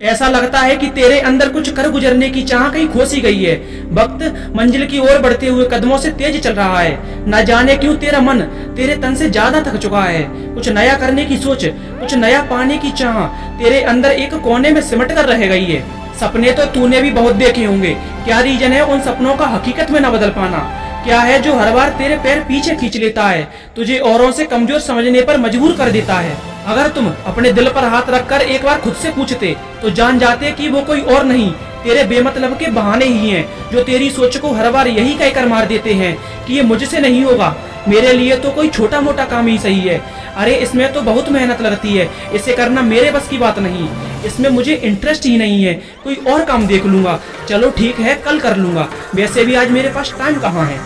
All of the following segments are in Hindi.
ऐसा लगता है कि तेरे अंदर कुछ कर गुजरने की चाह कहीं खो सी गई है। वक्त मंजिल की ओर बढ़ते हुए कदमों से तेज चल रहा है। न जाने क्यों तेरा मन तेरे तन से ज्यादा थक चुका है। कुछ नया करने की सोच, कुछ नया पाने की चाह तेरे अंदर एक कोने में सिमट कर रह गई है। सपने तो तूने भी बहुत देखे होंगे, क्या रीजन है उन सपनों का हकीकत में न बदल पाना? क्या है जो हर बार तेरे पैर पीछे खींच लेता है, तुझे औरों से कमजोर समझने पर मजबूर कर देता है? अगर तुम अपने दिल पर हाथ रखकर एक बार खुद से पूछते तो जान जाते कि वो कोई और नहीं, तेरे बेमतलब के बहाने ही हैं, जो तेरी सोच को हर बार यही कहकर मार देते हैं कि ये मुझसे नहीं होगा, मेरे लिए तो कोई छोटा मोटा काम ही सही है। अरे इसमें तो बहुत मेहनत लगती है, इसे करना मेरे बस की बात नहीं, इसमें मुझे इंटरेस्ट ही नहीं है, कोई और काम देख लूंगा। चलो ठीक है, कल कर लूंगा, वैसे भी आज मेरे पास टाइम कहाँ है।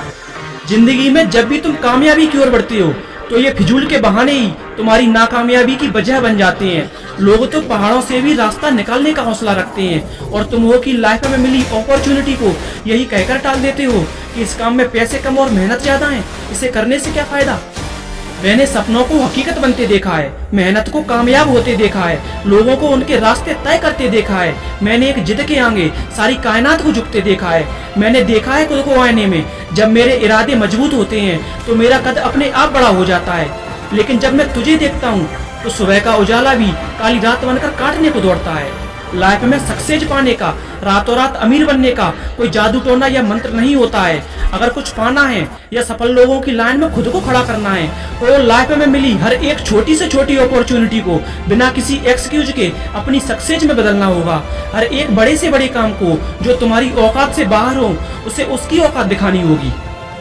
जिंदगी में जब भी तुम कामयाबी की ओर बढ़ते हो तो ये फिजूल के बहाने ही तुम्हारी नाकामयाबी की वजह बन जाते हैं। लोग तो पहाड़ों से भी रास्ता निकालने का हौसला रखते हैं और तुम हो कि लाइफ में मिली अपॉर्चुनिटी को यही कहकर टाल देते हो कि इस काम में पैसे कम और मेहनत ज्यादा है, इसे करने से क्या फायदा। मैंने सपनों को हकीकत बनते देखा है, मेहनत को कामयाब होते देखा है, लोगों को उनके रास्ते तय करते देखा है। मैंने एक जिद के आगे सारी कायनात को झुकते देखा है। मैंने देखा है खुद को आईने में, जब मेरे इरादे मजबूत होते हैं तो मेरा कद अपने आप बड़ा हो जाता है, लेकिन जब मैं तुझे देखता हूँ तो सुबह का उजाला भी काली रात बनकर काटने को दौड़ता है। लाइफ में सक्सेस पाने का, रातों रात अमीर बनने का कोई जादू टोना या मंत्र नहीं होता है। अगर कुछ पाना है या सफल लोगों की लाइन में खुद को खड़ा करना है तो लाइफ में मिली हर एक छोटी से छोटी अपॉर्चुनिटी को बिना किसी एक्सक्यूज के अपनी सक्सेस में बदलना होगा। हर एक बड़े से बड़े काम को जो तुम्हारी औकात से बाहर हो उसे उसकी औकात दिखानी होगी।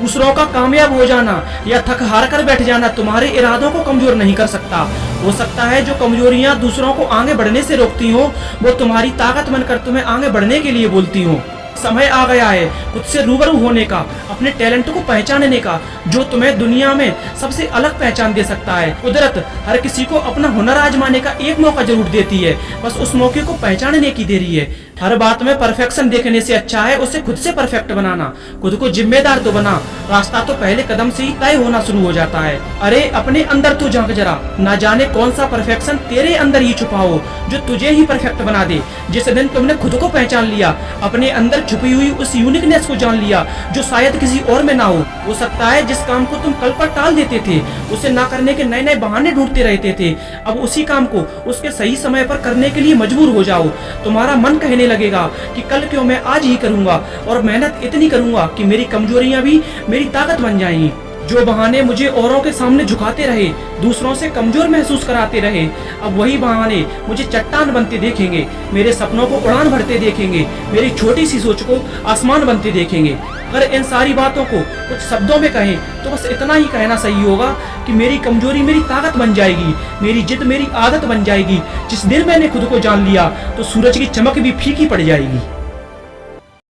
दूसरों का कामयाब हो जाना या थक हार कर बैठ जाना तुम्हारे इरादों को कमजोर नहीं कर सकता। हो सकता है जो कमजोरियां दूसरों को आगे बढ़ने से रोकती हो वो तुम्हारी ताकत बनकर तुम्हें आगे बढ़ने के लिए बोलती हो। समय आ गया है खुद से रूबरू होने का, अपने टैलेंट को पहचानने का, जो तुम्हें दुनिया में सबसे अलग पहचान दे सकता है। कुदरत हर किसी को अपना हुनर आजमाने का एक मौका जरूर देती है, बस उस मौके को पहचानने की देरी है। हर बात में परफेक्शन देखने से अच्छा है उसे खुद से परफेक्ट बनाना। खुद को जिम्मेदार तो बना, रास्ता तो पहले कदम से ही तय होना शुरू हो जाता है। अरे अपने अंदर तो झांक जरा, ना जाने कौन सा परफेक्शन तेरे अंदर ही छुपा हो जो तुझे ही परफेक्ट बना दे। जिस दिन तुमने खुद को पहचान लिया, अपने अंदर छुपी हुई उस यूनिकनेस को जान लिया जो शायद किसी और में ना हो सकता है जिस काम को तुम कल पर टाल देते थे, उसे ना करने के नए नए बहाने ढूंढते रहते थे, अब उसी काम को उसके सही समय पर करने के लिए मजबूर हो जाओ। तुम्हारा मन कहने लगेगा कि कल क्यों, मैं आज ही करूंगा और मेहनत इतनी करूंगा कि मेरी कमजोरियां भी मेरी ताकत बन जाएंगी। जो बहाने मुझे औरों के सामने झुकाते रहे, दूसरों से कमजोर महसूस कराते रहे, अब वही बहाने मुझे चट्टान बनते देखेंगे, मेरे सपनों को उड़ान भरते देखेंगे, मेरी छोटी सी सोच को आसमान बनते देखेंगे। अगर इन सारी बातों को कुछ शब्दों में कहें तो बस इतना ही कहना सही होगा कि मेरी कमजोरी मेरी ताकत बन जाएगी, मेरी जिद मेरी आदत बन जाएगी। जिस दिन मैंने खुद को जान लिया तो सूरज की चमक भी फीकी पड़ जाएगी।